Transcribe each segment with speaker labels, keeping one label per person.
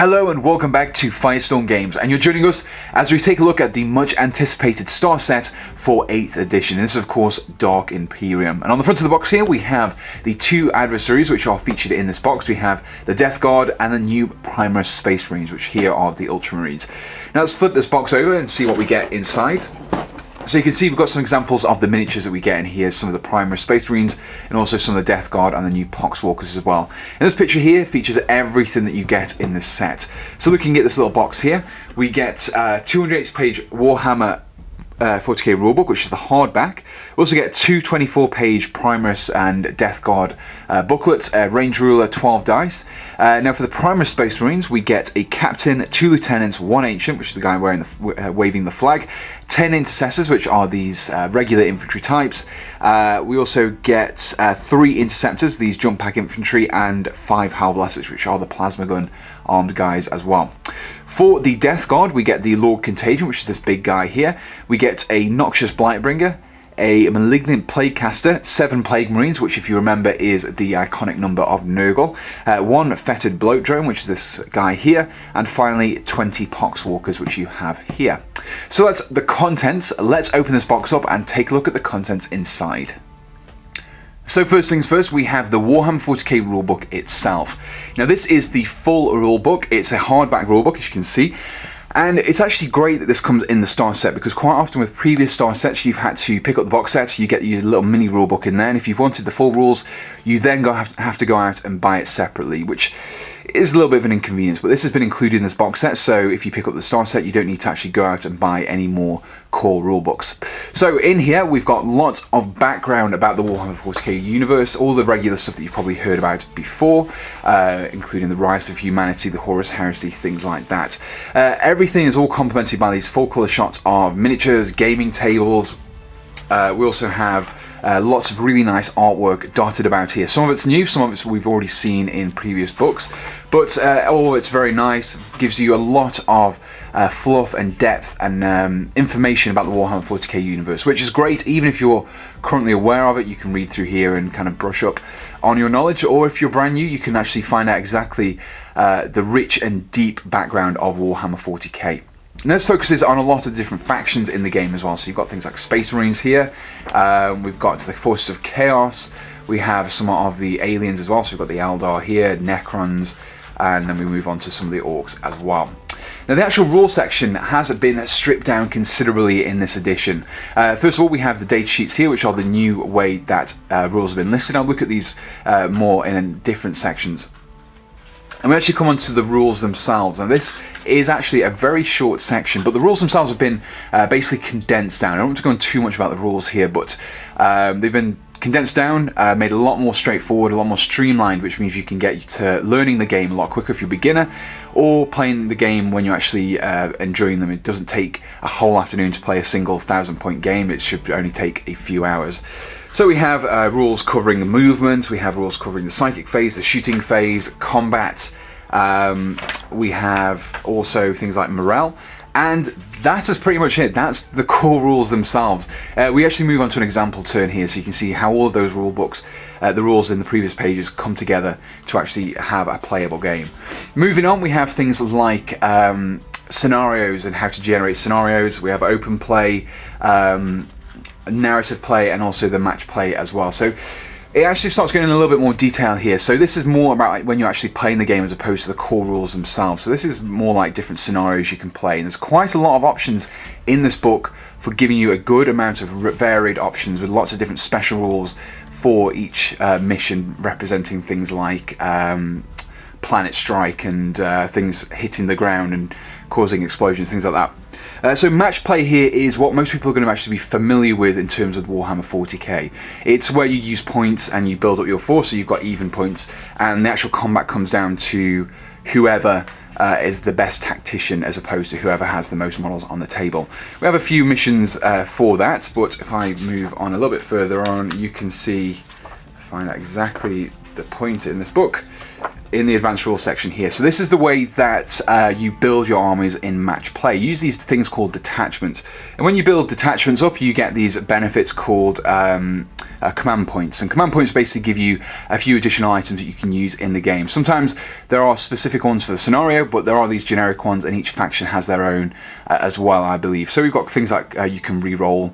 Speaker 1: Hello and welcome back to Firestorm Games, and you're joining us as we take a look at the much anticipated star set for 8th edition. This is of course Dark Imperium, and on the front of the box here we have the two adversaries which are featured in this box. We have the Death Guard and the new Primus Space Marines, which here are the Ultramarines. Now let's flip this box over and see what we get inside. So you can see we've got some examples of the miniatures that we get in here, some of the Primus Space Marines and also some of the Death Guard and the new Poxwalkers as well. And this picture here features everything that you get in this set. So looking at this little box here, we get 280-page Warhammer 40k Rulebook, which is the hardback. We also get two 24-page Primus and Death Guard booklets, Range Ruler, 12 dice. Now for the Primus Space Marines, we get a Captain, 2 Lieutenants, 1 Ancient, which is the guy wearing the, waving the flag, 10 Intercessors, which are these regular infantry types. We also get 3 Interceptors, these jump pack infantry, and 5 Howblasters, which are the plasma gun armed guys as well. For the Death Guard, we get the Lord Contagion, which is this big guy here. We get a Noxious Blightbringer, a Malignant Plaguecaster, 7 Plague Marines, which if you remember is the iconic number of Nurgle, 1 Fetid Bloat Drone, which is this guy here, and finally 20 Poxwalkers, which you have here. So that's the contents. Let's open this box up and take a look at the contents inside. So first things first, we have the Warhammer 40k rulebook itself. Now this is the full rulebook. It's a hardback rulebook, as you can see. And it's actually great that this comes in the star set, because quite often with previous star sets you've had to pick up the box set, you get your little mini rulebook in there, and if you've wanted the full rules you then have to go out and buy it separately, which is a little bit of an inconvenience. But this has been included in this box set, so if you pick up the star set you don't need to actually go out and buy any more core rulebooks. So in here we've got lots of background about the Warhammer 40k universe, all the regular stuff that you've probably heard about before, including the Rise of Humanity, the Horus Heresy, things like that. Everything is all complemented by these full colour shots of miniatures, gaming tables. We also have lots of really nice artwork dotted about here. Some of it's new, some of it's we've already seen in previous books, but all of it's very nice. Gives you a lot of fluff and depth and information about the Warhammer 40k universe, which is great. Even if you're currently aware of it, you can read through here and kind of brush up on your knowledge, or if you're brand new you can actually find out exactly the rich and deep background of Warhammer 40k. Now this focuses on a lot of different factions in the game as well. So you've got things like Space Marines here, we've got the Forces of Chaos, we have some of the aliens as well, so we've got the Eldar here, Necrons, and then we move on to some of the Orcs as well. Now the actual rule section has been stripped down considerably in this edition. First of all, we have the data sheets here, which are the new way that rules have been listed. I'll look at these more in different sections. And we actually come on to the rules themselves, and this is actually a very short section, but the rules themselves have been basically condensed down. I don't want to go into too much about the rules here, but they've been condensed down, made a lot more straightforward, a lot more streamlined, which means you can get to learning the game a lot quicker if you're a beginner, or playing the game when you're actually enjoying them. It doesn't take a whole afternoon to play a single 1000-point game, it should only take a few hours. So we have rules covering movement, we have rules covering the psychic phase, the shooting phase, combat, we have also things like morale, and that is pretty much it. That's the core rules themselves. We actually move on to an example turn here, so you can see how all of those rule books, the rules in the previous pages, come together to actually have a playable game. Moving on, we have things like scenarios and how to generate scenarios. We have open play, narrative play, and also the match play as well. So it actually starts going in a little bit more detail here. So this is more about like when you're actually playing the game as opposed to the core rules themselves. So this is more like different scenarios you can play, and there's quite a lot of options in this book for giving you a good amount of varied options with lots of different special rules for each mission, representing things like planet strike and things hitting the ground and causing explosions, things like that. So match play here is what most people are going to actually be familiar with in terms of Warhammer 40k. It's where you use points and you build up your force, so you've got even points, and the actual combat comes down to whoever is the best tactician as opposed to whoever has the most models on the table. We have a few missions for that, but if I move on a little bit further on, you can find out exactly the point in this book in the advanced rules section here. So this is the way that you build your armies in match play. You use these things called detachments, and when you build detachments up you get these benefits called command points. And command points basically give you a few additional items that you can use in the game. Sometimes there are specific ones for the scenario, but there are these generic ones, and each faction has their own as well, I believe. So we've got things like you can re-roll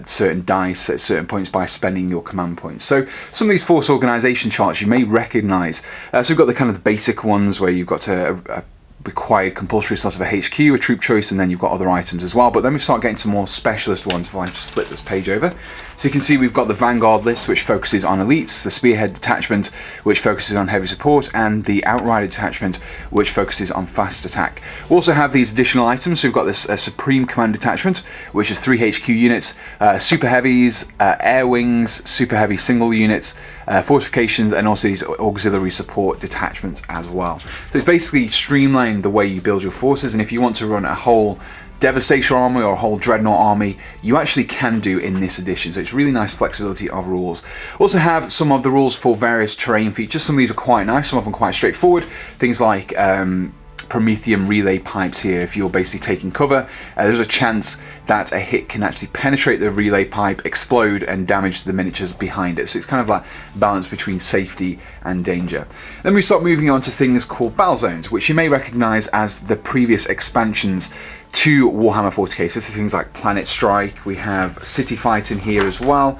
Speaker 1: certain dice at certain points by spending your command points. So some of these force organization charts you may recognize. So we've got the kind of the basic ones where you've got a required compulsory slot of a HQ, a troop choice, and then you've got other items as well. But then we start getting some more specialist ones. If I just flip this page over, so you can see we've got the Vanguard list, which focuses on elites, the Spearhead detachment, which focuses on heavy support, and the Outrider detachment, which focuses on fast attack. We also have these additional items. So we've got this Supreme Command detachment, which is 3 HQ units, super heavies, air wings, super heavy single units, fortifications, and also these auxiliary support detachments as well. So it's basically streamlined the way you build your forces, and if you want to run a whole Devastation army or a whole Dreadnought army, you actually can do in this edition. So it's really nice flexibility of rules. Also have some of the rules for various terrain features. Some of these are quite nice, some of them quite straightforward. Things like Prometheum relay pipes here. If you're basically taking cover, there's a chance that a hit can actually penetrate the relay pipe, explode, and damage the miniatures behind it. So it's kind of like balance between safety and danger. Then we start moving on to things called battle zones, which you may recognize as the previous expansions to Warhammer 40k. So this is things like Planet Strike. We have City Fight in here as well.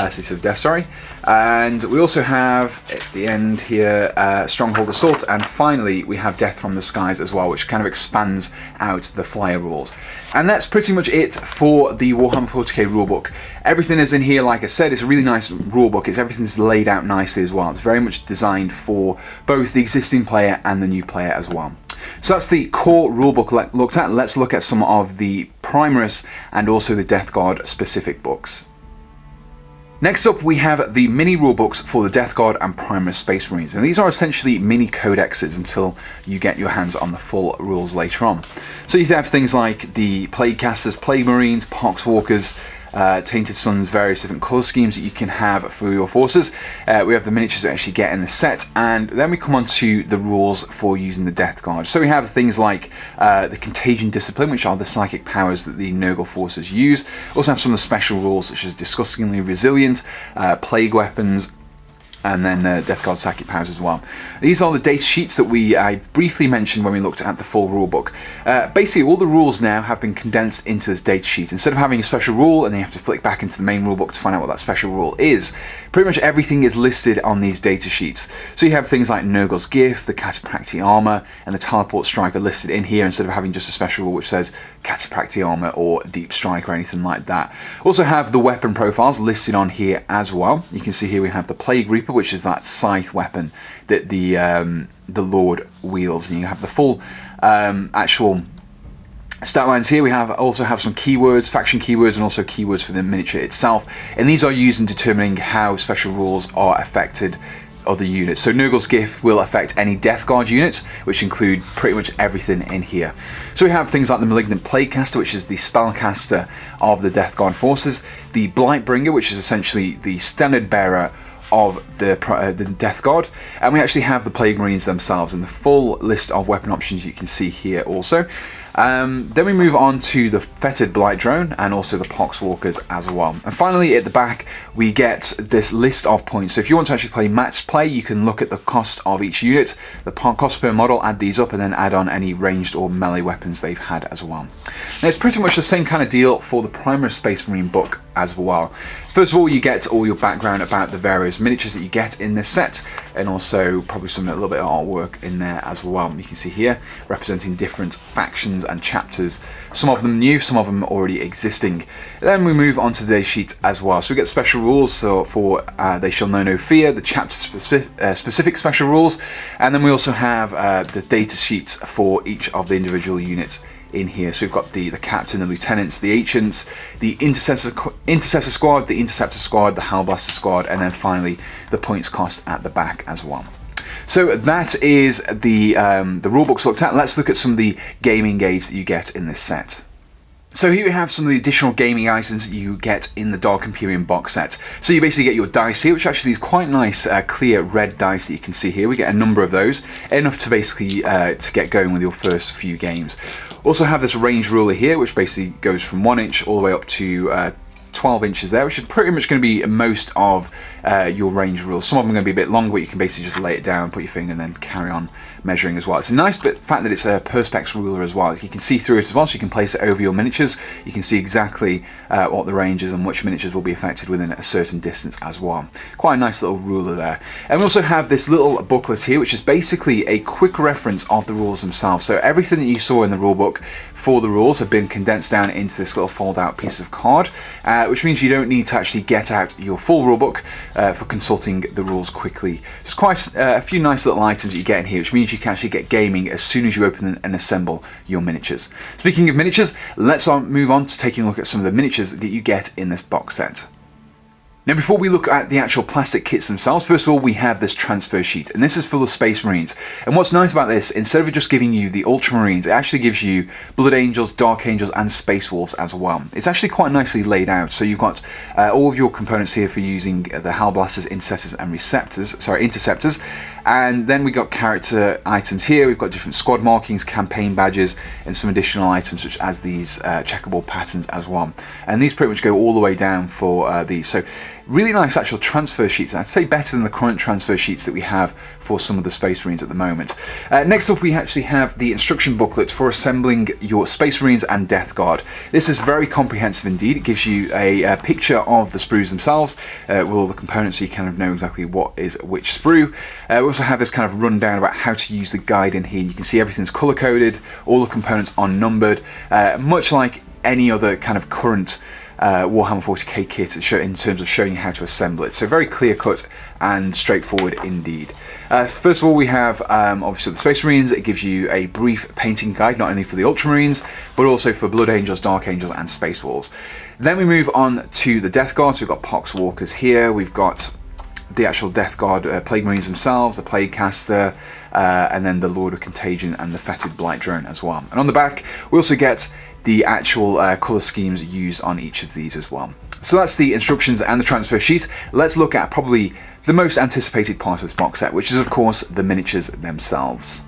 Speaker 1: City of Death, sorry. And we also have, at the end here, Stronghold Assault, and finally we have Death from the Skies as well, which kind of expands out the flyer rules. And that's pretty much it for the Warhammer 40k rulebook. Everything is in here, like I said, it's a really nice rulebook. Everything's laid out nicely as well. It's very much designed for both the existing player and the new player as well. So that's the core rulebook looked at. Let's look at some of the Primaris and also the Death Guard specific books. Next up, we have the mini rulebooks for the Death Guard and Primaris Space Marines, and these are essentially mini codexes until you get your hands on the full rules later on. So you have things like the Plague Casters, Plague Marines, Poxwalkers, Tainted Suns, various different colour schemes that you can have for your forces. We have the miniatures that actually get in the set, and then we come on to the rules for using the Death Guard. So we have things like the Contagion Discipline, which are the psychic powers that the Nurgle forces use. We also have some of the special rules, such as Disgustingly Resilient, Plague Weapons, and then Death Guard psychic powers as well. These are the data sheets that I briefly mentioned when we looked at the full rulebook. Basically, all the rules now have been condensed into this data sheet. Instead of having a special rule and then you have to flick back into the main rulebook to find out what that special rule is, pretty much everything is listed on these data sheets. So you have things like Nurgle's Gift, the Cataphractii Armor, and the Teleport Strike are listed in here instead of having just a special rule which says Cataphractii Armor or Deep Strike or anything like that. Also have the weapon profiles listed on here as well. You can see here we have the Plague Reaper, which is that scythe weapon that the Lord wields, and you have the full actual stat lines here. We also have some keywords, faction keywords, and also keywords for the miniature itself, and these are used in determining how special rules are affected other units. So Nurgle's Gift will affect any Death Guard units, which include pretty much everything in here. So we have things like the Malignant Plaguecaster, which is the spellcaster of the Death Guard forces, the Blightbringer, which is essentially the standard bearer of the Death Guard, and we actually have the Plague Marines themselves, and the full list of weapon options you can see here also. Then we move on to the Fetid Blight Drone and also the Poxwalkers as well. And finally at the back we get this list of points. So if you want to actually play match play, you can look at the cost of each unit, the cost per model, add these up, and then add on any ranged or melee weapons they've had as well. Now it's pretty much the same kind of deal for the Primaris Space Marine book as well. First of all, you get all your background about the various miniatures that you get in this set, and also probably a little bit of artwork in there as well. You can see here representing different factions and chapters, some of them new, some of them already existing. Then we move on to the data sheet as well. So we get special rules for They Shall Know No Fear, the chapter specific special rules, and then we also have the data sheets for each of the individual units in here. So we've got the captain, the lieutenants, the ancients, the intercessor squad, the interceptor squad, the hellblaster squad, and then finally the points cost at the back as well. So that is the rulebooks looked at. Let's look at some of the gaming aids that you get in this set. So here we have some of the additional gaming items that you get in the Dark Imperium box set. So you basically get your dice here, which actually is quite nice, clear red dice that you can see here. We get a number of those, enough to basically to get going with your first few games. Also have this range ruler here, which basically goes from 1 inch all the way up to 12 inches there, which is pretty much going to be most of your range rules. Some of them are going to be a bit longer, but you can basically just lay it down, put your finger, and then carry on measuring as well. It's a nice fact that it's a Perspex ruler as well. You can see through it as well, so you can place it over your miniatures. You can see exactly what the range is and which miniatures will be affected within a certain distance as well. Quite a nice little ruler there. And we also have this little booklet here, which is basically a quick reference of the rules themselves. So everything that you saw in the rulebook for the rules have been condensed down into this little fold-out piece of card, which means you don't need to actually get out your full rulebook for consulting the rules quickly. There's quite a few nice little items that you get in here, which means you can actually get gaming as soon as you open and assemble your miniatures. Speaking of miniatures, let's move on to taking a look at some of the miniatures that you get in this box set. Now, before we look at the actual plastic kits themselves, first of all, we have this transfer sheet, and this is full of Space Marines. And what's nice about this, instead of just giving you the Ultramarines, it actually gives you Blood Angels, Dark Angels, and Space Wolves as well. It's actually quite nicely laid out, so you've got all of your components here for using the Hellblasters, Interceptors, and Interceptors. And then we got character items here. We've got different squad markings, campaign badges, and some additional items such as these checkerboard patterns as well. And these pretty much go all the way down for these. So really nice actual transfer sheets. I'd say better than the current transfer sheets that we have for some of the Space Marines at the moment. Next up, we actually have the instruction booklet for assembling your Space Marines and Death Guard. This is very comprehensive indeed. It gives you a picture of the sprues themselves with all the components, so you kind of know exactly what is which sprue. We also have this kind of rundown about how to use the guide in here. You can see everything's color coded, all the components are numbered, much like any other kind of current Warhammer 40k kit in terms of showing you how to assemble it. So very clear cut and straightforward indeed. First of all, we have obviously the Space Marines. It gives you a brief painting guide, not only for the Ultramarines, but also for Blood Angels, Dark Angels, and Space Wolves. Then we move on to the Death Guard. So we've got Pox Walkers here. We've got the actual Death Guard Plague Marines themselves, the Plague Caster, and then the Lord of Contagion and the Fetid Blight Drone as well. And on the back, we also get the actual colour schemes used on each of these as well. So that's the instructions and the transfer sheet. Let's look at probably the most anticipated part of this box set, which is of course the miniatures themselves.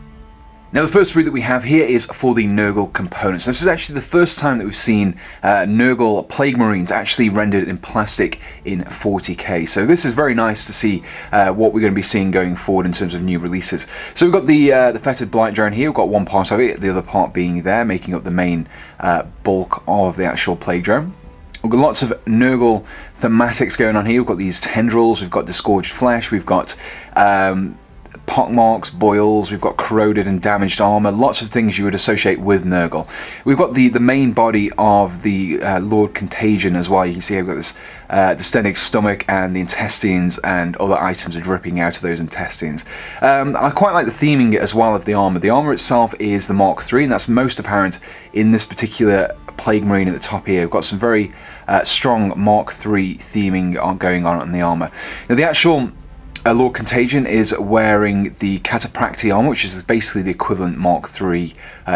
Speaker 1: Now, the first sprue that we have here is for the Nurgle components. This is actually the first time that we've seen Nurgle Plague Marines actually rendered in plastic in 40k. So this is very nice to see what we're going to be seeing going forward in terms of new releases. So we've got the Fetid Blight Drone here. We've got one part of it, the other part being there, making up the main bulk of the actual Plague Drone. We've got lots of Nurgle thematics going on here. We've got these tendrils, we've got disgorged flesh, we've got pockmarks, boils, we've got corroded and damaged armor, lots of things you would associate with Nurgle. We've got the main body of the Lord Contagion as well. You can see I've got this distended stomach and the intestines and other items are dripping out of those intestines. I quite like the theming as well of the armor. The armor itself is the Mark III, and that's most apparent in this particular Plague Marine at the top here. We've got some very strong Mark III theming going on the armor. Now, the actual Lord Contagion is wearing the Catapracti armor, which is basically the equivalent Mark III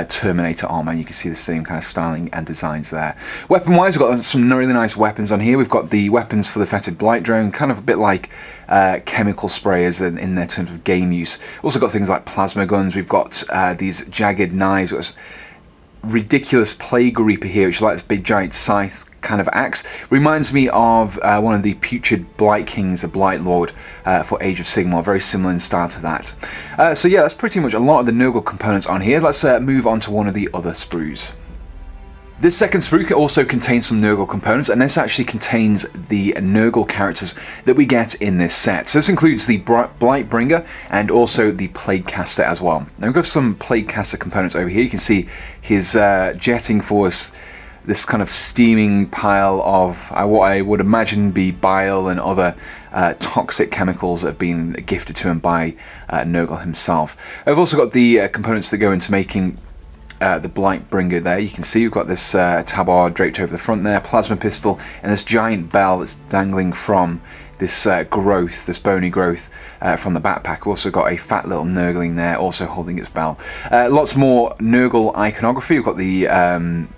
Speaker 1: Terminator armor, and you can see the same kind of styling and designs there. Weapon-wise, we've got some really nice weapons on here. We've got the weapons for the Fetid Blight Drone, kind of a bit like chemical sprayers in their terms of game use. Also got things like plasma guns. We've got these jagged knives. We've got ridiculous Plague Reaper here, which is like this big giant scythe kind of axe. Reminds me of one of the Putrid Blight Kings, the Blight Lord for Age of Sigmar, very similar in style to that. So yeah, that's pretty much a lot of the Nurgle components on here. Let's move on to one of the other sprues. This second sprue also contains some Nurgle components, and this actually contains the Nurgle characters that we get in this set. So this includes the Blightbringer and also the Plague Caster as well. Now we've got some Plague Caster components over here. You can see his jetting force, this kind of steaming pile of what I would imagine be bile and other toxic chemicals that have been gifted to him by Nurgle himself. I've also got the components that go into making the Blightbringer there. You can see we've got this tabard draped over the front there, plasma pistol, and this giant bell that's dangling from this growth, this bony growth from the backpack. We've also got a fat little Nurgling there, also holding its bell. Lots more Nurgle iconography. We've got the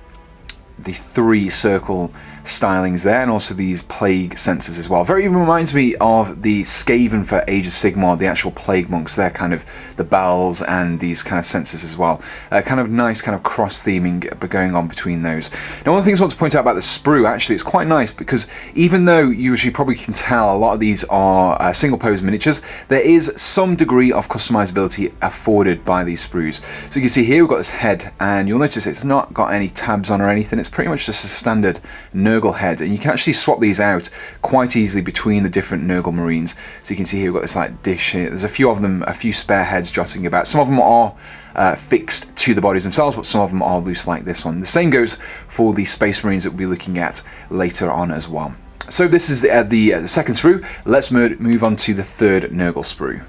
Speaker 1: 3 circle stylings there, and also these plague sensors as well. Very reminds me of the Skaven for Age of Sigmar, the actual plague monks. They're kind of the bells and these kind of sensors as well. Kind of nice kind of cross theming going on between those. Now, one of the things I want to point out about the sprue, actually, it's quite nice because even though you usually probably can tell a lot of these are single pose miniatures, there is some degree of customizability afforded by these sprues. So you can see here we've got this head, and you'll notice it's not got any tabs on or anything. It's pretty much just a standard Nurgle head, and you can actually swap these out quite easily between the different Nurgle Marines. So you can see here we've got this like dish here. There's a few of them, a few spare heads jotting about. Some of them are fixed to the bodies themselves, but some of them are loose like this one. The same goes for the Space Marines that we'll be looking at later on as well. So this is the second sprue. Let's move on to the third Nurgle sprue.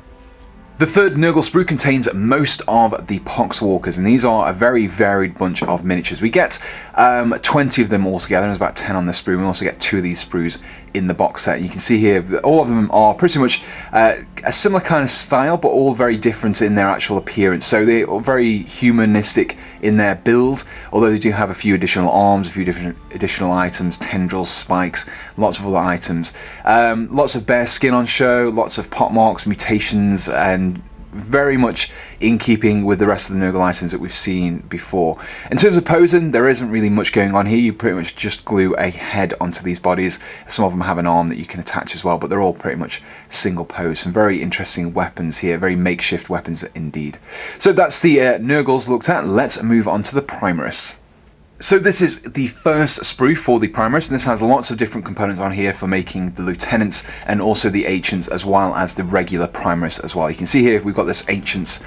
Speaker 1: The third Nurgle sprue contains most of the Poxwalkers, and these are a very varied bunch of miniatures. We get 20 of them altogether, and there's about 10 on the sprue. We also get 2 of these sprues in the box set. You can see here that all of them are pretty much a similar kind of style, but all very different in their actual appearance. So they are very humanistic in their build, although they do have a few additional arms, a few different additional items, tendrils, spikes, lots of other items. Lots of bare skin on show, lots of pot marks, mutations, and very much in keeping with the rest of the Nurgle items that we've seen before. In terms of posing, there isn't really much going on here. You pretty much just glue a head onto these bodies. Some of them have an arm that you can attach as well, but they're all pretty much single pose. Some very interesting weapons here, very makeshift weapons indeed. So that's the Nurgles looked at. Let's move on to the Primaris. So this is the first sprue for the Primaris, and this has lots of different components on here for making the Lieutenants and also the Ancients, as well as the regular Primaris as well. You can see here we've got this Ancients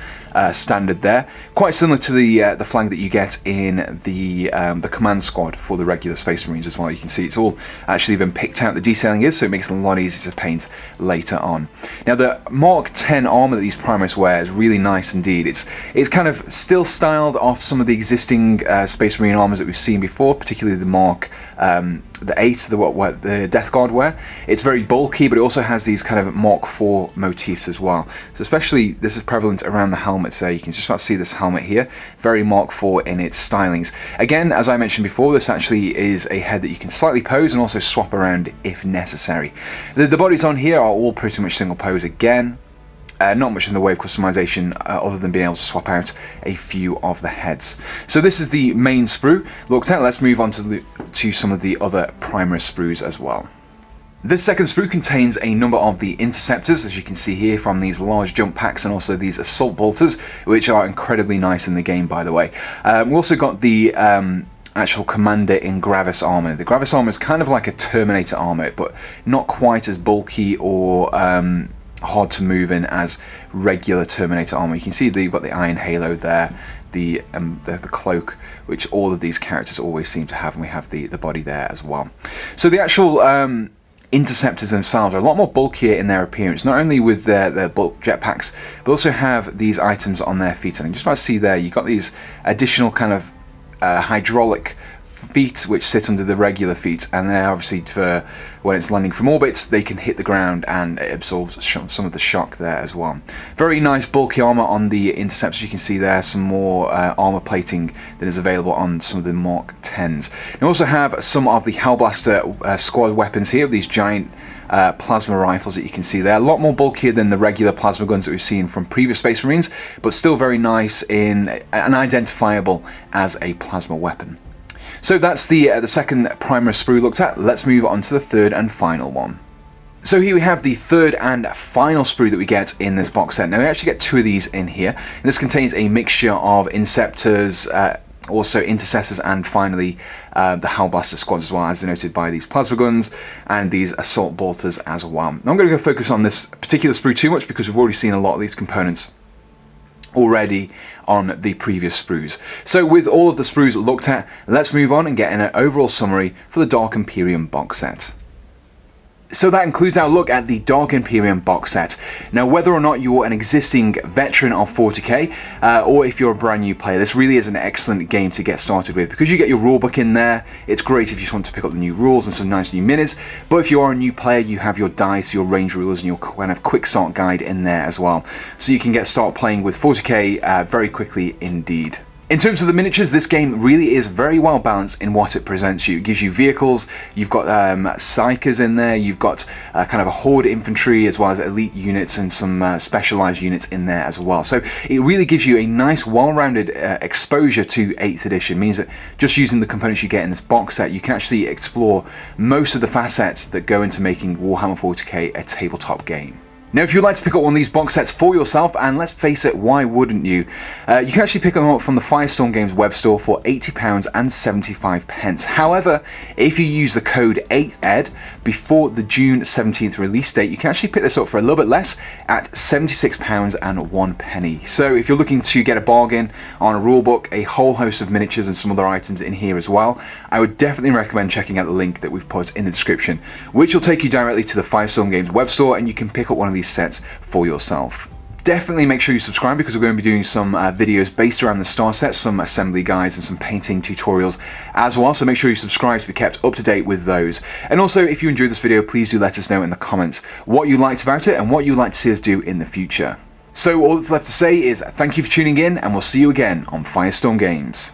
Speaker 1: standard there, quite similar to the flag that you get in the command squad for the regular Space Marines as well. You can see it's all actually been picked out, the detailing is, so it makes it a lot easier to paint later on. Now the Mark 10 armor that these Primaris wear is really nice indeed. It's kind of still styled off some of the existing Space Marine armors that we've seen before, particularly the Mark the 8, the Death Guard wear. It's very bulky, but it also has these kind of Mark 4 motifs as well. So especially this is prevalent around the helmets there. You can just about see this helmet here, very Mark 4 in its stylings. Again, as I mentioned before, this actually is a head that you can slightly pose and also swap around if necessary. The bodies on here are all pretty much single pose again. Not much in the way of customization other than being able to swap out a few of the heads. So this is the main sprue looked at. Let's move on to some of the other Primaris sprues as well. This second sprue contains a number of the Interceptors, as you can see here, from these large jump packs, and also these Assault Bolters, which are incredibly nice in the game, by the way. We also got the actual Commander in Gravis armor. The Gravis armor is kind of like a Terminator armor, but not quite as bulky or hard to move in as regular Terminator armor. You can see that you've got the Iron Halo there, the cloak, which all of these characters always seem to have, and we have the body there as well. So the actual Interceptors themselves are a lot more bulkier in their appearance, not only with their bulk jetpacks, but also have these items on their feet. And just about to see there, you've got these additional kind of hydraulic feet which sit under the regular feet, and they're obviously for when it's landing from orbit, they can hit the ground and it absorbs some of the shock there as well. Very nice bulky armor on the Interceptors. You can see there some more armor plating that is available on some of the Mark 10s. You also have some of the Hellblaster squad weapons here, these giant plasma rifles that you can see there. A lot more bulkier than the regular plasma guns that we've seen from previous Space Marines, but still very nice and identifiable as a plasma weapon. So that's the second Primaris sprue looked at. Let's move on to the third and final one. So here we have the third and final sprue that we get in this box set. Now we actually get 2 of these in here. And this contains a mixture of Inceptors, also Intercessors, and finally the Hellblaster squads as well, as denoted by these plasma guns and these Assault Bolters as well. Now I'm going to go focus on this particular sprue too much because we've already seen a lot of these components already on the previous sprues. So with all of the sprues looked at, let's move on and get an overall summary for the Dark Imperium box set. So that includes our look at the Dark Imperium box set. Now, whether or not you're an existing veteran of 40k, or if you're a brand new player, this really is an excellent game to get started with, because you get your rulebook in there. It's great if you just want to pick up the new rules and some nice new minis, but if you are a new player, you have your dice, your range rulers, and your kind of quick start guide in there as well. So you can start playing with 40k very quickly indeed. In terms of the miniatures, this game really is very well balanced in what it presents you. It gives you vehicles, you've got psychers in there, you've got kind of a horde infantry as well as elite units and some specialized units in there as well. So it really gives you a nice well-rounded exposure to 8th edition. It means that just using the components you get in this box set, you can actually explore most of the facets that go into making Warhammer 40k a tabletop game. Now, if you'd like to pick up one of these box sets for yourself, and let's face it, why wouldn't you? You can actually pick them up from the Firestorm Games web store for £80 and 75 pence. However, if you use the code 8ED before the June 17th release date, you can actually pick this up for a little bit less at £76 and 1 penny. So if you're looking to get a bargain on a rulebook, a whole host of miniatures and some other items in here as well, I would definitely recommend checking out the link that we've put in the description, which will take you directly to the Firestorm Games web store, and you can pick up one of these sets for yourself. Definitely make sure you subscribe, because we're going to be doing some videos based around the star sets, some assembly guides and some painting tutorials as well, so make sure you subscribe to be kept up to date with those. And also, if you enjoyed this video, please do let us know in the comments what you liked about it and what you'd like to see us do in the future. So all that's left to say is thank you for tuning in, and we'll see you again on Firestorm Games.